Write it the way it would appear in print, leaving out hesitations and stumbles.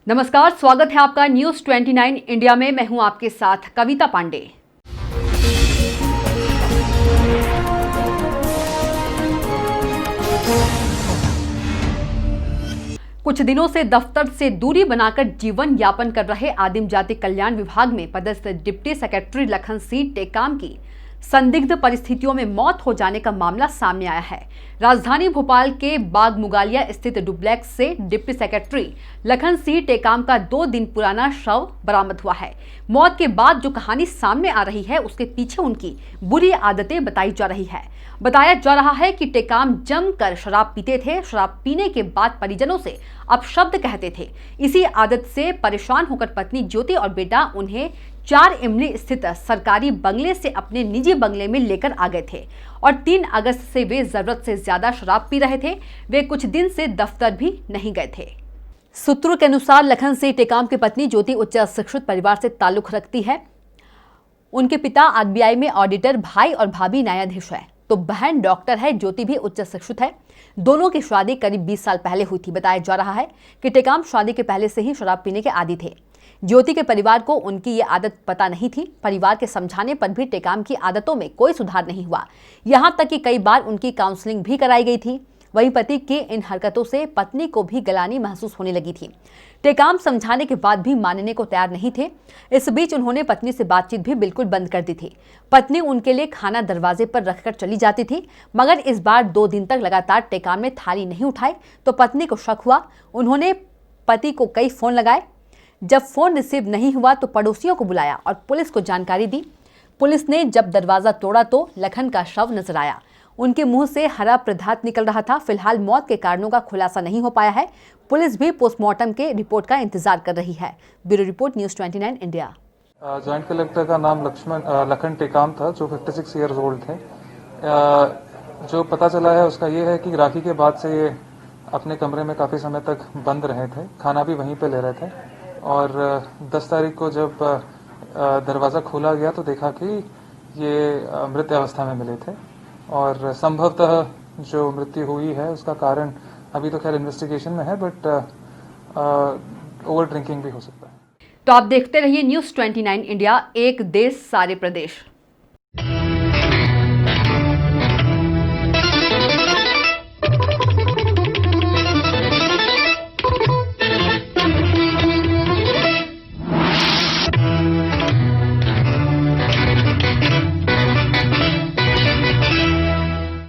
नमस्कार, स्वागत है आपका न्यूज 29 इंडिया में। मैं हूं आपके साथ कविता पांडे। कुछ दिनों से दफ्तर से दूरी बनाकर जीवन यापन कर रहे आदिम जाति कल्याण विभाग में पदस्थ डिप्टी सेक्रेटरी लखन सिंह टेकाम की संदिग्ध परिस्थितियों में मौत हो जाने का मामला सामने आया है। राजधानी भोपाल के बागमुगालिया स्थित डुप्लेक्स से डिप्टी सेक्रेटरी लखन सिंह टेकाम का 2 दिन पुराना शव बरामद हुआ है। मौत के बाद जो कहानी सामने आ रही है उसके पीछे उनकी बुरी आदतें बताई जा रही है। बताया जा रहा है कि टेकाम जमकर शराब पीते थे। शराब पीने के बाद परिजनों से अपशब्द कहते थे। इसी आदत से परेशान होकर पत्नी ज्योति और बेटा उन्हें 4 इमली स्थित सरकारी बंगले से अपने निजी बंगले में लेकर आ गए थे और 3 अगस्त से वे जरूरत से ज्यादा शराब पी रहे थे। वे कुछ दिन से दफ्तर भी नहीं गए थे। सूत्रों के अनुसार लखन सिंह टेकाम की पत्नी ज्योति उच्च शिक्षित परिवार से ताल्लुक रखती है। उनके पिता आरबीआई में ऑडिटर, भाई और भाभी न्यायाधीश है, तो बहन डॉक्टर है। ज्योति भी उच्च शिक्षित है। दोनों की शादी करीब 20 साल पहले हुई थी। बताया जा रहा है कि टेकाम शादी के पहले से ही शराब पीने के आदी थे। ज्योति के परिवार को उनकी ये आदत पता नहीं थी। परिवार के समझाने पर भी टेकाम की आदतों में कोई सुधार नहीं हुआ। यहां तक कि कई बार उनकी काउंसलिंग भी कराई गई थी। वहीं पति की इन हरकतों से पत्नी को भी गलानी महसूस होने लगी थी। टेकाम समझाने के बाद भी मानने को तैयार नहीं थे। इस बीच उन्होंने पत्नी से बातचीत भी बिल्कुल बंद कर दी थी। पत्नी उनके लिए खाना दरवाजे पर रखकर चली जाती थी, मगर इस बार 2 दिन तक लगातार टेकाम ने थाली नहीं उठाई तो पत्नी को शक हुआ। उन्होंने पति को कई फोन लगाए। जब फोन रिसीव नहीं हुआ तो पड़ोसियों को बुलाया और पुलिस को जानकारी दी। पुलिस ने जब दरवाजा तोड़ा तो लखन का शव नजर आया। उनके मुंह से हरा पदार्थ निकल रहा था। फिलहाल मौत के कारणों का खुलासा नहीं हो पाया है। पुलिस भी पोस्टमार्टम के रिपोर्ट का इंतजार कर रही है। Bureau report, news 29 India. Joint collector का नाम लखन टेकाम था, जो 56 ईयर्स ओल्ड थे। जो पता चला है उसका ये है कि राखी के बाद से ये अपने कमरे में काफी समय तक बंद रहे थे, खाना भी वहीं पे ले रहे थे। और 10 तारीख को जब दरवाजा खोला गया तो देखा कि ये मृत अवस्था में मिले थे और संभवतः जो मृत्यु हुई है उसका कारण अभी तो खैर इन्वेस्टिगेशन में है, बट ओवर ड्रिंकिंग भी हो सकता है। तो आप देखते रहिए न्यूज 29 इंडिया, एक देश सारे प्रदेश।